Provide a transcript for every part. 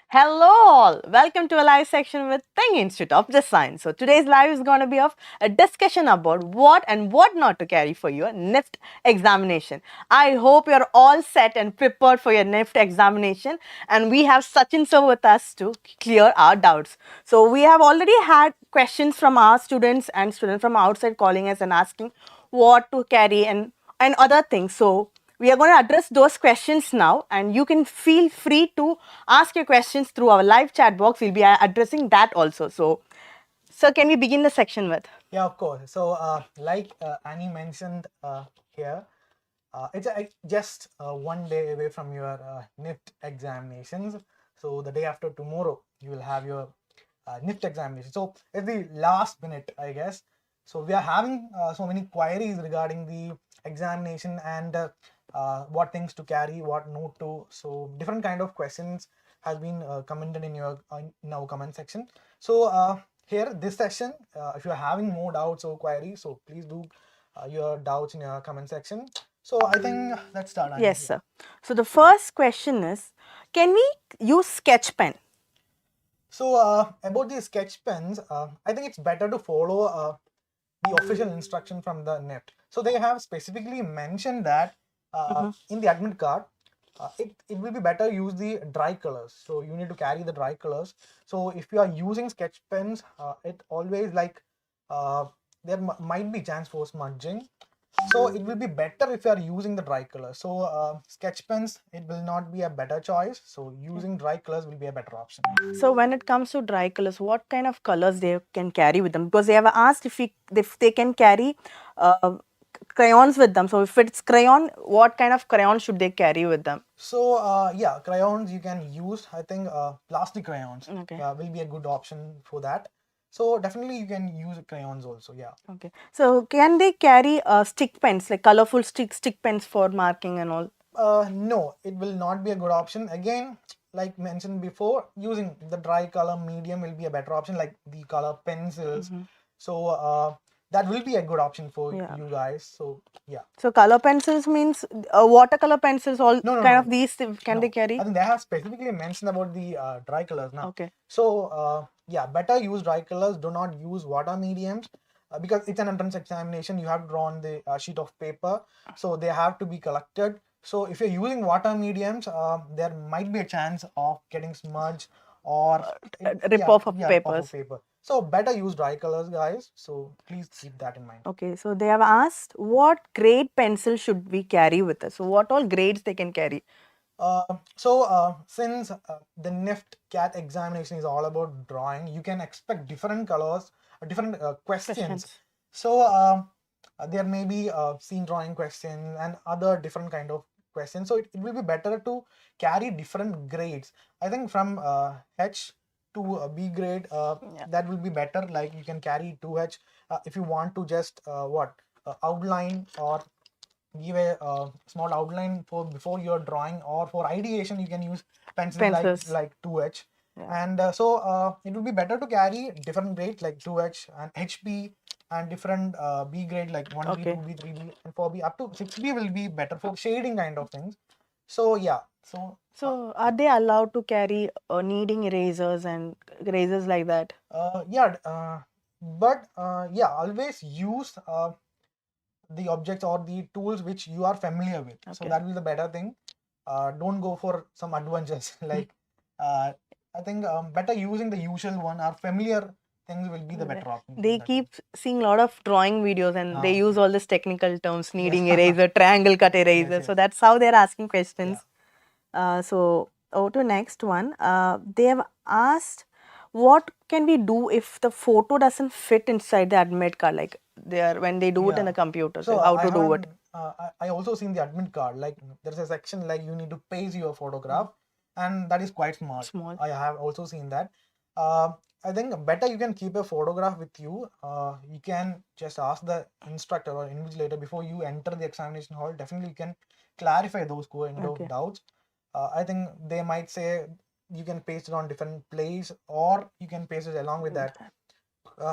Hello all, welcome to a live section with THiNC Institute of Design. So today's live is going to be of a discussion about what and what not to carry for your Nift examination. I hope you're all set and prepared for your Nift examination, and we have Sachin sir with us to clear our doubts. So we have already had questions from our students and students from outside calling us and asking what to carry and other things. So we are going to address those questions now, and you can feel free to ask your questions through our live chat box. We'll be addressing that also. So, sir, can we begin the section with? Yeah, of course. So, like Annie mentioned here, it's just 1 day away from your NIFT examinations. So, the day after tomorrow, you will have your NIFT examination. So, it's the last minute, I guess. So, we are having so many queries regarding the examination and what things to carry, what not to. So, different kind of questions has been commented in our comment section. So, here this session, if you're having more doubts or queries, so please do your doubts in your comment section. So I think let's start. Annie. Yes, sir. So the first question is, can we use sketch pen? So about the sketch pens, I think it's better to follow the official instruction from the NIFT. So they have specifically mentioned that in the admit card, it will be better use the dry colors. So you need to carry the dry colors. So if you are using sketch pens, it always like there might be chance for smudging. So it will be better if you are using the dry color. So sketch pens, it will not be a better choice. So using dry colors will be a better option. So when it comes to dry colors, what kind of colors they can carry with them? Because they have asked if they can carry crayons with them. So if it's crayon, what kind of crayon should they carry with them? So yeah, crayons you can use. I think plastic crayons Okay. will be a good option for that. So definitely you can use crayons also. Yeah. Okay. So can they carry stick pens, like colorful stick pens for marking and all? No, it will not be a good option. Again, like mentioned before, using the dry color medium will be a better option, like the color pencils. So that will be a good option for you guys. So yeah. So color pencils means watercolor pencils, all No, kind no. of these can they carry? I think they have specifically mentioned about the dry colors now. Okay. So yeah, better use dry colors. Do not use water mediums because it's an entrance examination. You have drawn the sheet of paper, so they have to be collected. So if you're using water mediums, there might be a chance of getting smudge or Rip off of rip off papers. of paper. So better use dry colors, guys. So please keep that in mind. Okay, so they have asked what grade pencil should we carry with us? So what all grades they can carry? Since the Nift Gat examination is all about drawing, you can expect different colors, different questions. So there may be scene drawing questions and other different kind of questions. So it will be better to carry different grades. I think from H to B grade, that will be better. Like you can carry 2H if you want to just outline or give a small outline for before your drawing, or for ideation you can use pencils like 2H. And it would be better to carry different grades like 2H and HB, and different B grade like 1B, 2B, 3B, and 4B up to 6B will be better for shading kind of things. So yeah. So are they allowed to carry kneading erasers and erasers like that? But always use the objects or the tools which you are familiar with. So that will be the better thing. Don't go for some adventures like I think better using the usual one or familiar things will be the better option. They keep seeing a lot of drawing videos and they use all these technical terms, kneading eraser, triangle cut eraser. So that's how they're asking questions. So to next one, they have asked what can we do if the photo doesn't fit inside the admit card, like when they do it in the computer. So how to do it? I also seen the admit card, like there's a section like you need to paste your photograph, and that is quite small. I have also seen that. I think better you can keep a photograph with you. You can just ask the instructor or invigilator before you enter the examination hall. Definitely you can clarify those kind of doubts. I think they might say you can paste it on different place, or you can paste it along with that.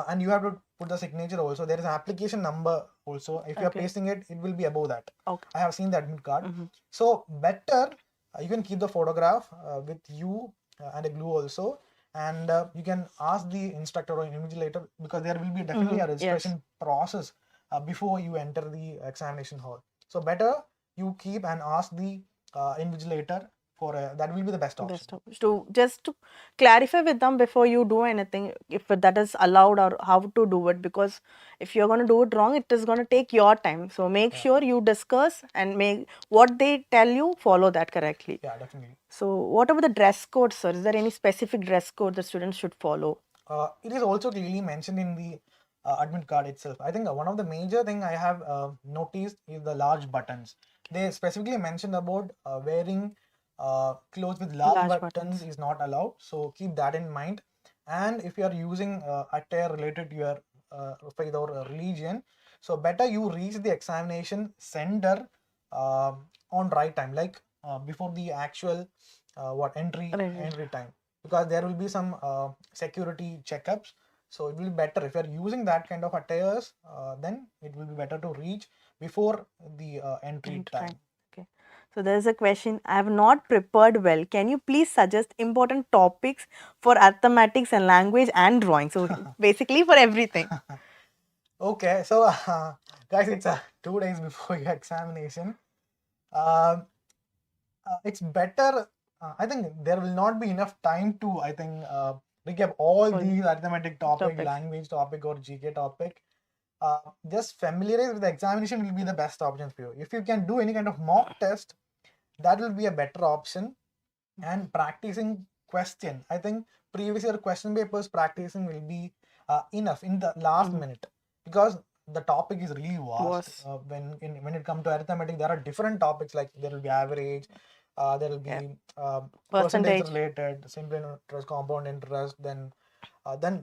And you have to put the signature also. There is an application number also. If you are pasting it, it will be above that. I have seen the admit card. So better you can keep the photograph with you and a glue also. And you can ask the instructor or invigilator, because there will be definitely a registration process before you enter the examination hall. So better you keep and ask the invigilator for that will be the best option. So just to clarify with them before you do anything, if that is allowed or how to do it, because if you're going to do it wrong, it is going to take your time. So make sure you discuss and make what they tell you, follow that correctly. Yeah, definitely. So what about the dress code, sir? Is there any specific dress code the students should follow? It is also clearly mentioned in the admit card itself. I think one of the major thing I have noticed is the large buttons. They specifically mentioned about wearing clothes with large buttons is not allowed. So keep that in mind. And if you are using attire related to your faith or religion, so better you reach the examination center on right time, like before the actual entry time, because there will be some security checkups. So it will be better if you are using that kind of attires, then it will be better to reach before the entry time. Okay. So there's a question. I have not prepared well. Can you please suggest important topics for arithmetics and language and drawing? So basically for everything. Okay, so guys, it's 2 days before your examination. It's better. I think there will not be enough time to, I think, recap all these arithmetic topic, language topic, or GK topic. Just familiarize with the examination will be the best option for you. If you can do any kind of mock test, that will be a better option. And practicing question, I think previous year question papers practicing will be enough in the last minute, because the topic is really vast. When it comes to arithmetic, there are different topics, like there will be average, there will be percentage related, simple interest, compound interest, then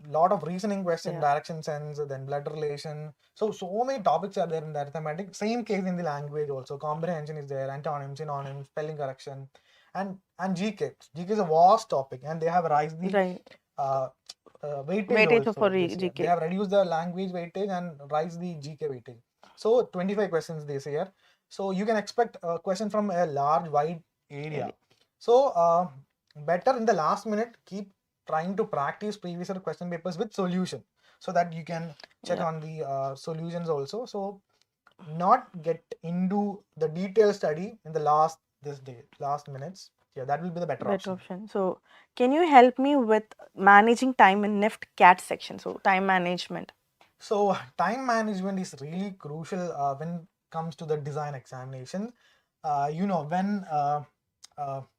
lot of reasoning question, direction sense, then blood relation. So many topics are there in the arithmetic. Same case in the language also. Comprehension is there, antonyms, synonyms, spelling correction, and GK. GK is a vast topic, and they have raised the weightage also for GK. They have reduced the language weightage and raised the GK weightage. So 25 questions this year. So you can expect a question from a large, wide area. So better in the last minute, keep trying to practice previous year question papers with solution, so that you can check on the solutions also. So not get into the detailed study in the last minutes. Yeah, that will be the better option. So can you help me with managing time in Nift Gat section? So time management. So time management is really crucial when it comes to the design examination. When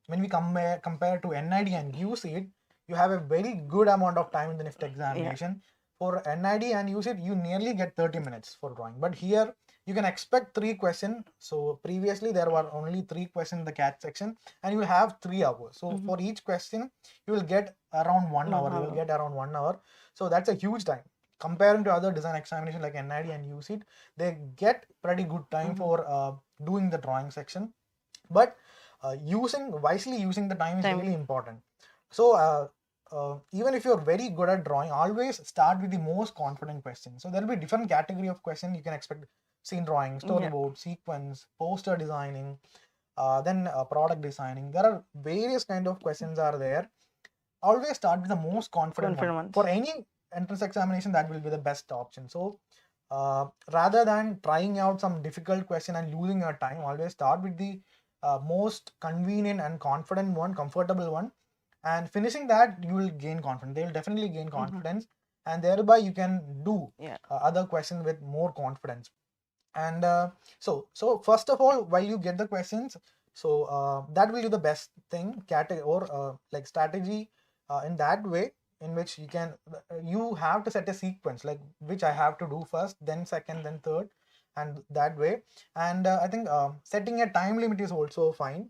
we compare to NID and UCEED, you have a very good amount of time in the Nift examination. For NID and UCEED, you nearly get 30 minutes for drawing. But here, you can expect 3 questions. So previously, there were only 3 questions in the CAT section, and you will have 3 hours. So for each question, you will get around 1 hour. You will get around 1 hour. So that's a huge time. Comparing to other design examination like NID and UCEED, they get pretty good time for doing the drawing section. But wisely using the time is really important. So even if you're very good at drawing, always start with the most confident question. So there will be different category of question you can expect: scene drawing, storyboard, sequence, poster designing, then product designing. There are various kind of questions are there. Always start with the most confident one. For any entrance examination, that will be the best option. So rather than trying out some difficult question and losing your time, always start with the most convenient and confident one, comfortable one, and finishing that, you will gain confidence. They will definitely gain confidence, and thereby you can do other questions with more confidence. And so first of all, while you get the questions, so that will be the best thing, like strategy in that way, in which you have to set a sequence, like which I have to do first, then second, then third, and that way. And I think setting a time limit is also fine.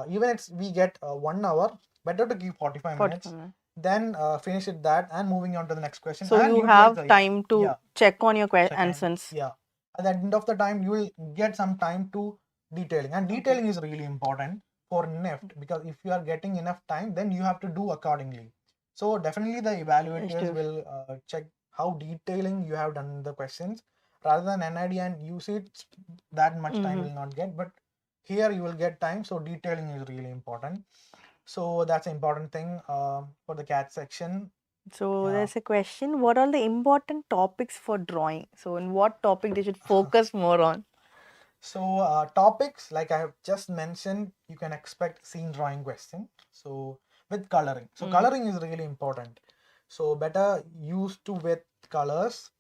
Even if we get 1 hour, better to give 45 minutes, then finish it that and moving on to the next question. So you have time to check on your answers. Yeah. At the end of the time, you will get some time to detailing, and detailing is really important for Nift, because if you are getting enough time, then you have to do accordingly. So definitely the evaluators will check how detailing you have done the questions. Rather than NID and UCEED, that much time will not get, but here you will get time. So detailing is really important. So that's an important thing for the CAT section. So Yeah. there's a question, what are the important topics for drawing? So in what topic they should focus more on? So topics, like I have just mentioned, you can expect scene drawing question. So with coloring. So coloring is really important. So better used to with colors.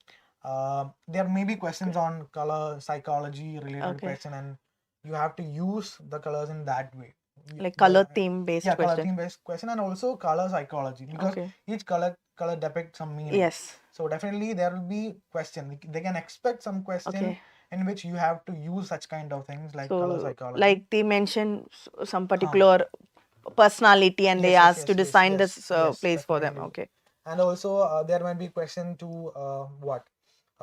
There may be questions on color psychology related question, and you have to use the colors in that way. Like color theme based Color question. theme based question, and also color psychology, because each color depicts some meaning. Yes. So definitely there will be question. They can expect some question in which you have to use such kind of things like color psychology. Like they mention some particular personality and they ask to design this place for them. Okay. And also there might be question to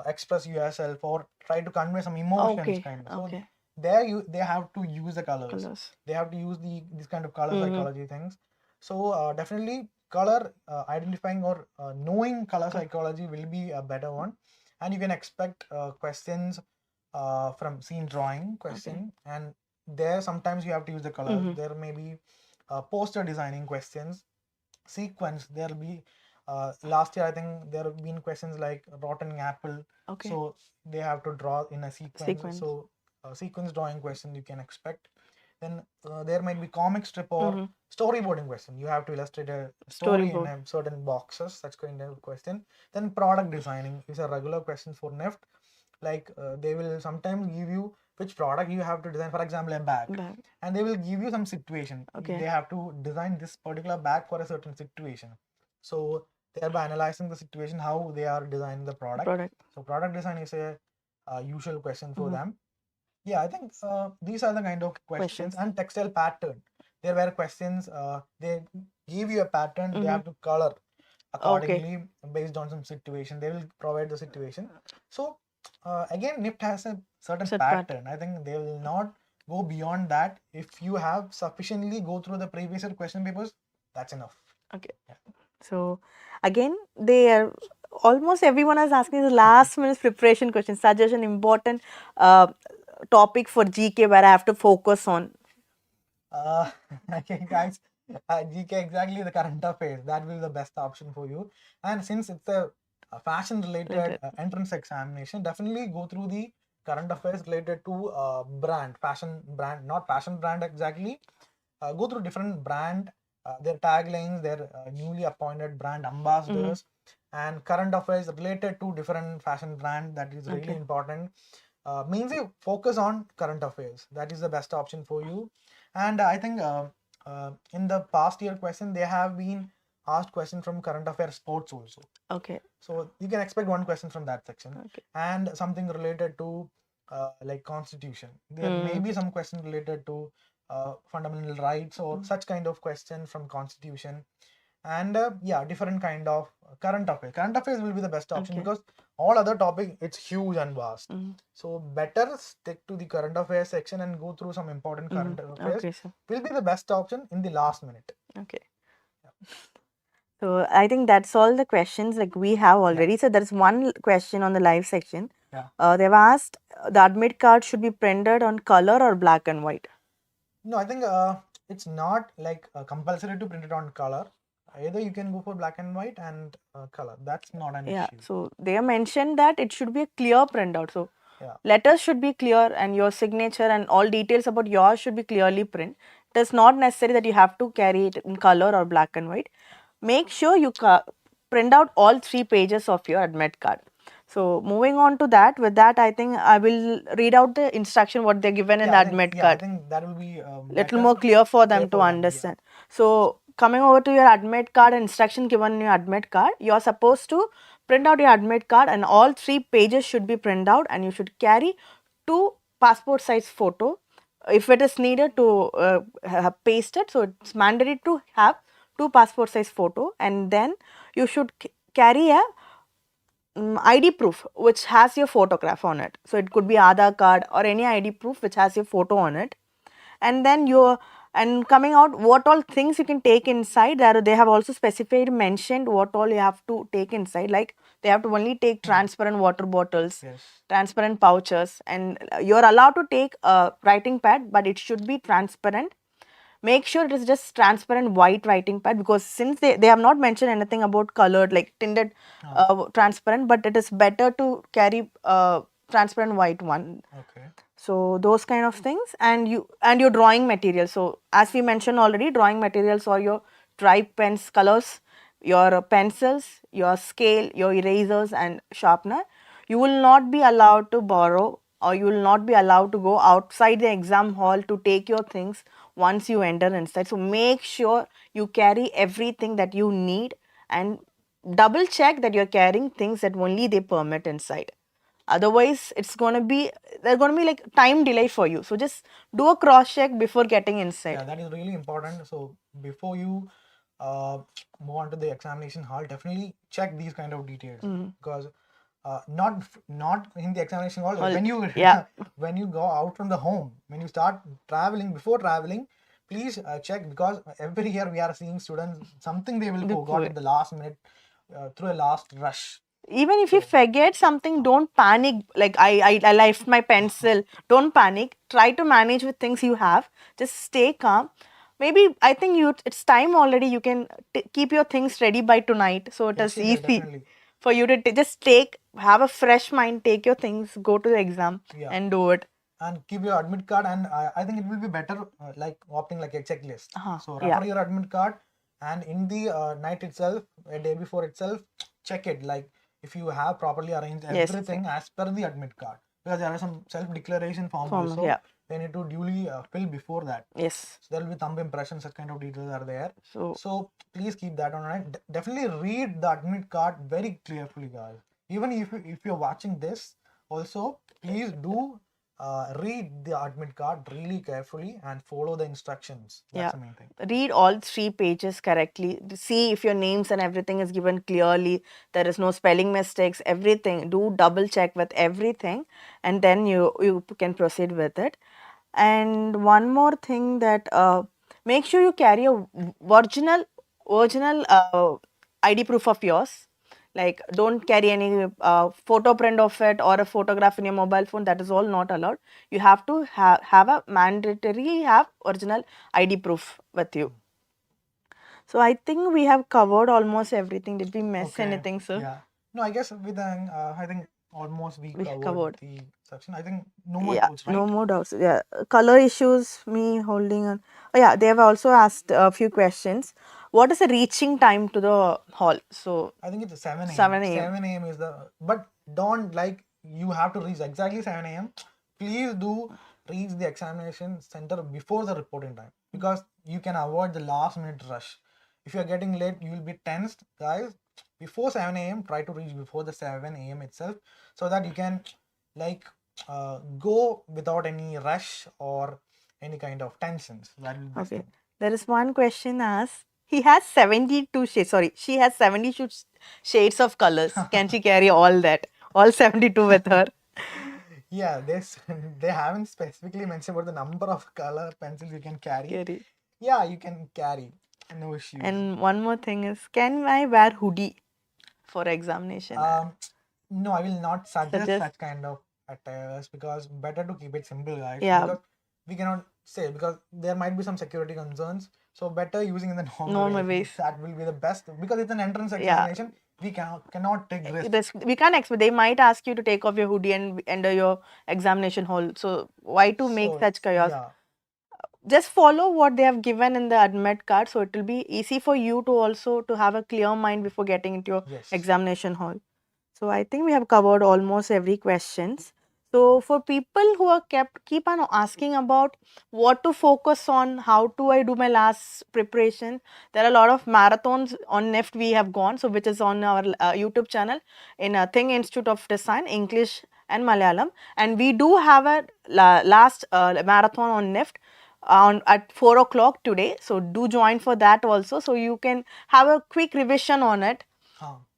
express yourself or try to convey some emotions kind of. So there they have to use the colors. They have to use these kind of color psychology things. So definitely color identifying or knowing color psychology will be a better one, and you can expect questions from scene drawing question. And there sometimes you have to use the colors. There may be poster designing questions, sequence. There will be last year I think there have been questions like rotten apple. So they have to draw in a sequence. So sequence drawing question you can expect. Then there might be comic strip or storyboarding question. You have to illustrate a story in a certain boxes, such kind of question. Then product designing is a regular question for Nift. Like they will sometimes give you which product you have to design. For example, a bag. And they will give you some situation. They have to design this particular bag for a certain situation. So thereby analyzing the situation, how they are designing the product. So product design is a usual question for them. Yeah, I think these are the kind of questions. And textile pattern. There were questions, they give you a pattern, they have to color accordingly based on some situation. They will provide the situation. So again, Nift has a certain pattern. I think they will not go beyond that. If you have sufficiently go through the previous year question papers, that's enough. Okay. Yeah. So again, they are almost everyone is asking the last minute preparation question. Suggestion important topic for GK where I have to focus on. Okay, guys, GK exactly the current affairs. That will be the best option for you. And since it's a fashion related entrance examination, definitely go through the current affairs related to brand, fashion brand, not fashion brand exactly. Go through different brand, their taglines, their newly appointed brand ambassadors, and current affairs related to different fashion brand. That is really important. Mainly focus on current affairs. That is the best option for you. And I think in the past year question, they have been asked question from current affairs sports also. Okay. So you can expect one question from that section. And something related to like constitution. There may be some question related to fundamental rights or such kind of question from constitution. And yeah, different kind of current affairs. Current affairs will be the best option because all other topic, it's huge and vast. So better stick to the current affairs section and go through some important current affairs. Will be the best option in the last minute. Okay. So I think that's all the questions like we have already. So there's one question on the live section. They've asked the admit card should be printed on color or black and white. No, I think it's not like compulsory to print it on color. Either you can go for black and white and color. That's not an issue. So they have mentioned that it should be a clear printout. So letters should be clear and your signature and all details about yours should be clearly print. It is not necessary that you have to carry it in color or black and white. Make sure you print out all 3 pages of your admit card. So moving on to that, with that I think I will read out the instruction what they're given in the admit card. I think that will be little more clear for them to understand. So coming over to your admit card, instruction given in your admit card, you are supposed to print out your admit card and all 3 pages should be printed out and you should carry 2 passport size photo. If it is needed to paste it, so it's mandatory to have 2 passport size photo, and then you should carry a ID proof which has your photograph on it. So it could be Aadhaar card or any ID proof which has your photo on it. And then coming out what all things you can take inside. They have also specified mentioned what all you have to take inside. Like they have to only take transparent water bottles, transparent pouches, and you're allowed to take a writing pad, but it should be transparent make sure it is just transparent white writing pad, because since they have not mentioned anything about colored, like tinted transparent, but it is better to carry transparent white one. Okay. So those kind of things, and your drawing material. So as we mentioned already, drawing materials are your dry pens colors, your pencils, your scale, your erasers and sharpener. You will not be allowed to borrow, or you will not be allowed to go outside the exam hall to take your things once you enter inside. So make sure you carry everything that you need, and double check that you're carrying things that only they permit inside. Otherwise there's going to be like time delay for you. So just do a cross check before getting inside. Yeah, that is really important. So before you move on to the examination hall, definitely check these kind of details, because not in the examination hall. When you when you go out from the home, when you start traveling, before traveling, please check, because every year we are seeing students, something they will forgot at the last minute through a last rush. Even if you forget something, don't panic. Like I left my pencil. Don't panic. Try to manage with things you have. Just stay calm. Maybe I think it's time already. You can keep your things ready by tonight, so it is easy definitely. for you to just have a fresh mind, take your things, go to the exam and do it. And keep your admit card, and I think it will be better like opting like a checklist. So refer your admit card, and in the night itself, a day before itself, check it, like if you have properly arranged everything as per the admit card, because there are some self-declaration forms also. They need to duly fill before that. Yes. So there will be thumb impressions, such kind of details are there. So please keep that on mind. Definitely read the admit card very carefully, guys. Even if you're watching this, also please do read the admit card really carefully and follow the instructions. That's the main thing. Read all 3 pages correctly. See if your names and everything is given clearly. There is no spelling mistakes, everything. Do double check with everything, and then you can proceed with it. And one more thing, that make sure you carry a original ID proof of yours. Like don't carry any photo print of it or a photograph in your mobile phone. That is all not allowed. You have to have a mandatory have original ID proof with you. So I think we have covered almost everything. Did we miss anything, sir? Yeah. No, I guess with I think almost we covered the section. I think no more doubts, right? No more doubts. Yeah, color issues. Me holding on. Oh yeah, they have also asked a few questions. What is the reaching time to the hall? So I think it's 7 a.m. 7 a.m. 7 a.m. is the, but don't like you have to reach exactly 7 a.m. Please do reach the examination center before the reporting time, because you can avoid the last minute rush. If you are getting late, you will be tensed, guys. Before 7 a.m., try to reach before the 7 a.m. itself, so that you can like go without any rush or any kind of tensions. That will be okay. There is one question asked. He has 72 shades. Sorry, she has 72 shades of colors. Can she carry all that? All 72 with her? Yeah, they haven't specifically mentioned about the number of color pencils you can carry. Yeah, you can carry. No issue. And one more thing is, can I wear hoodie for examination? No, I will not suggest such kind of attires, because better to keep it simple, guys. Because we cannot say, because there might be some security concerns. So better using in the normal ways. That will be the best, because it's an entrance examination. We cannot take risks. We can't expect. They might ask you to take off your hoodie and enter your examination hall. So why to make such chaos? Just follow what they have given in the admit card, so it will be easy for you to also to have a clear mind before getting into your examination hall. So I think we have covered almost every questions. So for people who are keep on asking about what to focus on, how do I do my last preparation, there are a lot of marathons on Nift we have gone, so which is on our YouTube channel in THiNC Institute of Design, English and Malayalam, and we do have a last marathon on Nift at 4 o'clock today. So do join for that also, so you can have a quick revision on it.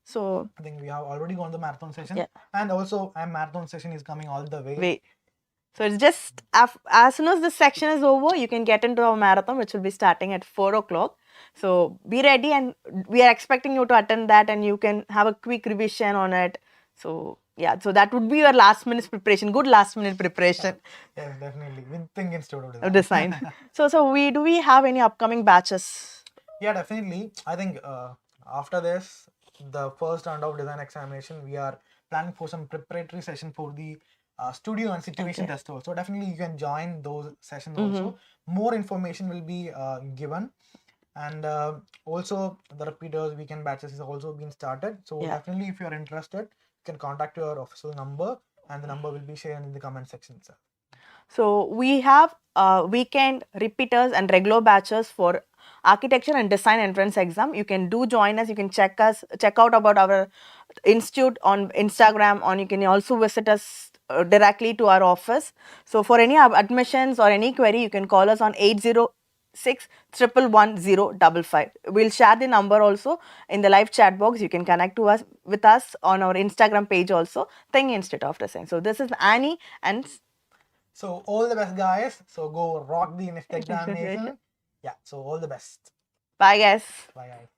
So I think we have already gone the marathon session, and also a marathon session is coming all the way. So it's just as soon as this section is over, you can get into our marathon, which will be starting at 4 o'clock. So be ready, and we are expecting you to attend that, and you can have a quick revision on it. So Yeah, so that would be your last minute preparation, good last minute preparation Yes, definitely. With THiNC Institute of of Design. design. Do we have any upcoming batches? Yeah, definitely. I think after this, the first round of design examination, we are planning for some preparatory session for the studio and situation test also. Definitely, you can join those sessions also. More information will be given, and also the repeaters weekend batches is also been started. So Yeah. definitely, if you are interested, you can contact your official number, and the number will be shared in the comment section itself. So we have weekend repeaters and regular batches for architecture and design entrance exam. You can do join us. You can check out about our institute on Instagram, or you can also visit us directly to our office. So for any admissions or any query, you can call us on 806-111-055. We'll share the number also in the live chat box. You can connect to us with us on our Instagram page also, THiNC Institute of Design. So this is Annie and So all the best, guys. So go rock the Nift examination. Yeah. So all the best. bye guys. Bye, guys.